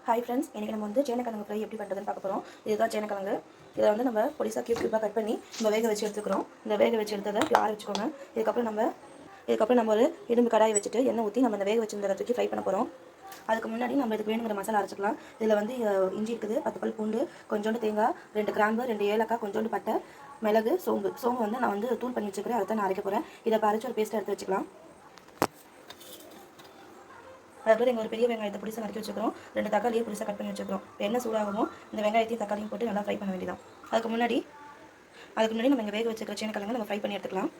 Hi friends, இன்றைக்கி நம்ம வந்து சேனக்கிழங்கு ஃப்ரை எப்படி பண்ணுறதுன்னு பார்க்க போகிறோம். இதுதான் சேனக்கிழங்கு. இதை வந்து நம்ம பொடிசாக கியூபாக கட் பண்ணி நம்ம வேக வச்சு எடுத்துக்கிறோம். இந்த வேக வச்சு எடுத்ததை ஆற வச்சுக்கோங்க. இதுக்கப்புறம் நம்ம ஒரு இரும்பு கடாயை வச்சுட்டு எண்ணெய் ஊற்றி நம்ம இந்த வேக வச்சுருந்ததை தூக்கி ஃப்ரை பண்ண போகிறோம். அதுக்கு முன்னாடி நம்ம இதுக்கு வேணுங்கிற மசாலா அரைச்சிக்கலாம். இதில் வந்து இஞ்சி இருக்குது, 10 பல் பூண்டு, கொஞ்சோண்டு தேங்காய், 2 கிராம்பு, 2 ஏலக்காய், கொஞ்சோண்டு பட்டை, மிளகு, சோம்பு வந்து நான் வந்து தூள் பண்ணி வச்சுக்கிறேன். அதை தான் நான் அரைக்க போகிறேன். இதை அரைச்சி ஒரு பேஸ்ட்டை எடுத்து வச்சுக்கலாம். அதுக்கப்புறம் எங்கள் ஒரு பெரிய வெங்காயத்தை பிடிச்சா நறுக்கி வச்சுக்கிறோம். 2 தக்காளியை பிடிச்சா கட் பண்ணி வச்சுக்கிறோம். எண்ணெய் சூடாகவும் இந்த வெங்காயத்தையும் தக்காளியும் போட்டு நல்லா ஃப்ரை பண்ண வேண்டியதான். அதுக்கு முன்னாடி நம்ம இங்கே வேக வச்சுக்கிற சேனக்கிழங்கு நம்ம ஃப்ரை பண்ணி எடுத்துக்கலாம்.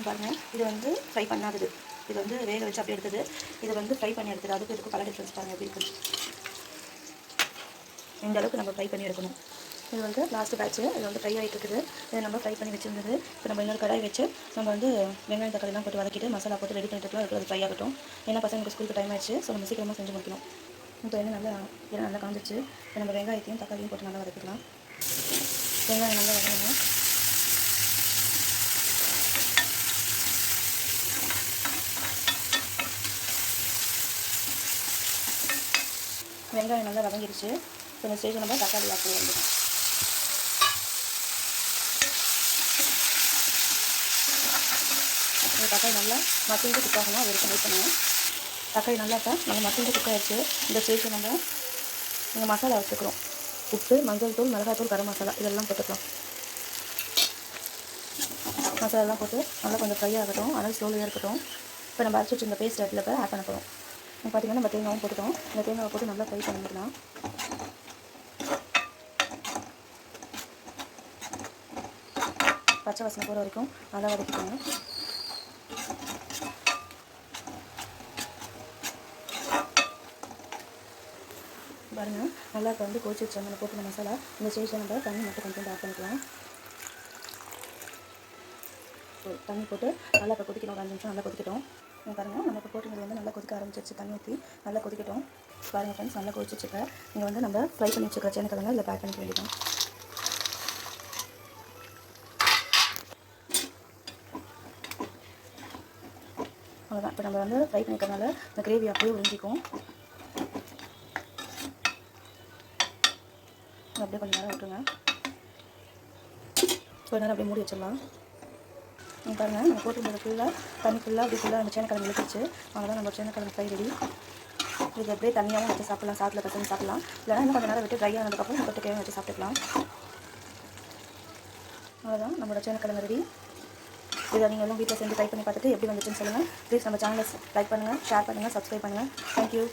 பாருங்கள், இது வந்து ஃப்ரை பண்ணாதது. இது வந்து வேக வச்சு அப்படி எடுத்தது. இது வந்து ஃப்ரை பண்ணி எடுத்தது. அதுக்கு இதுக்கு கலர் டிஃப்ரென்ஸ் பாருங்கள் எப்படி இருக்குது. இந்த அளவுக்கு நம்ம ஃப்ரை பண்ணி எடுக்கணும். இது வந்து லாஸ்ட்டு பேட்ச்சு. இது வந்து ஃப்ரை ஆகிட்டு இருக்குது. இதை நம்ம ஃப்ரை பண்ணி வச்சுருந்தது. இப்போ நம்ம இன்னொரு கடாய் வச்சு நம்ம வந்து வெங்காயம் தக்காளிலாம் போட்டு வதக்கிட்டு மசாலா போட்டு ரெடி பண்ணிட்டு இருக்கலாம். அது ஃப்ரை ஆகட்டும். ஏன்னா பசங்களுக்கு ஸ்கூலுக்கு டைம் ஆயிடுச்சு. ஸோ நம்ம சீக்கிரமாக செஞ்சு முடிக்கணும். இப்போ என்ன நல்லா காஞ்சிச்சு. இப்போ நம்ம வெங்காயத்தையும் தக்காளியும் போட்டு நல்லா வதக்கிக்கலாம். வெங்காயம் நல்லா வதங்கணும். வெங்காயம் நல்லா வதங்கிடுச்சு. இப்போ இந்த ஸ்டேஜில் நம்ம தக்காளி ஆட் பண்ணி வந்துடும். தக்காளி நல்லா மசிஞ்சு குக்காகணும். அது வரைக்கும் வெயிட் பண்ணுங்கள். தக்காளி நல்லா நம்ம மசிஞ்சு குக் ஆகிடுச்சு. இந்த ஸ்டேஜில் நம்ம இங்கே மசாலா வச்சுக்கிறோம். உப்பு, மஞ்சள் தூள், மிளகாய்த்தூள், கரம் மசாலா இதெல்லாம் போட்டுக்கலாம். மசாலாலாம் போட்டு நல்லா கொஞ்சம் ஃப்ரை ஆகட்டும். அதனால் ஸ்லோலியாக இருக்கட்டும். இப்போ நம்ம அரைச்சி வச்சு இந்த பேஸ்ட் இடத்துல இப்போ ஆட் பண்ண போகிறோம். பார்த்திங்கன்னா நம்ம தேங்காயும் போட்டுட்டோம். இந்த தேங்காவை போட்டு நல்லா ஃப்ரை பண்ணிடலாம். பச்சை வாசனை போகிற வரைக்கும் நல்லா வதக்கிக்கோங்க. பாருங்கள், நல்லா இப்போ வந்து கொதிச்சு வச்சு நம்ம போட்டு மசாலா இந்த ஸ்டேஜில் நம்ம தண்ணி மட்டும் கொஞ்சம் ஆட் பண்ணிக்கலாம். தண்ணி போட்டு நல்லா இப்போ கொதிக்கணும். 5 நிமிஷம் நல்லா கொதிக்கட்டும். பாருங்கள், நம்ம இப்போ போட்டுங்கிறது வந்து நல்லா கொதிக்க ஆரம்பிச்சிருச்சு. தண்ணி ஊற்றி நல்லா கொதிக்கட்டும். பாருங்கள் ஃப்ரெண்ட்ஸ், நல்லா கொதிச்சிருக்கேன். இங்கே வந்து நம்ம ஃப்ரை பண்ணி வச்சுக்கிற சேனக்கிழங்கு இதில் பேக் பண்ணிக்க வேண்டியதான். அவ்வளோதான். இப்போ நம்ம வந்து ஃப்ரை பண்ணிக்கிறதுனால இந்த கிரேவி அப்படியே உறிஞ்சிக்கும். அப்படியே கொஞ்சம் நேரம் விட்டுருங்க. கொஞ்ச நேரம் அப்படியே மூடி வச்சிடலாம். பாருங்கள், நம்ம போட்டுருந்தது ஃபுல்லாக தண்ணி அப்படி ஃபுல்லாக நம்ம சேனக்கிழங்கு இழுத்துச்சு. அவ்வளோதான், நம்ம சேனக்கிழங்கு ஃப்ரை ரெடி. இது அப்படியே தனியாகவும் வச்சு சாப்பிட்லாம். சாப்பில் பசங்க சாப்பிட்லாம். இல்லைனா இன்னும் கொஞ்சம் நேரம் விட்டு ட்ரை ஆனதுக்கப்புறம் நம்ம தொட்டுக்கையும் வச்சு சாப்பிட்டுக்கலாம். அவ்வளோதான், நம்மளோட சேனக்கிழங்கு ரெடி. இதை நீங்கள் எல்லாம் வீட்டில் செஞ்சு ட்ரை பண்ணி பார்த்துட்டு எப்படி வந்துச்சுன்னு சொல்லுங்கள். ப்ளீஸ் நம்ம சேனலை லைக் பண்ணுங்கள், ஷேர் பண்ணுங்கள், சப்ஸ்கிரைப் பண்ணுங்கள். தேங்க்யூ.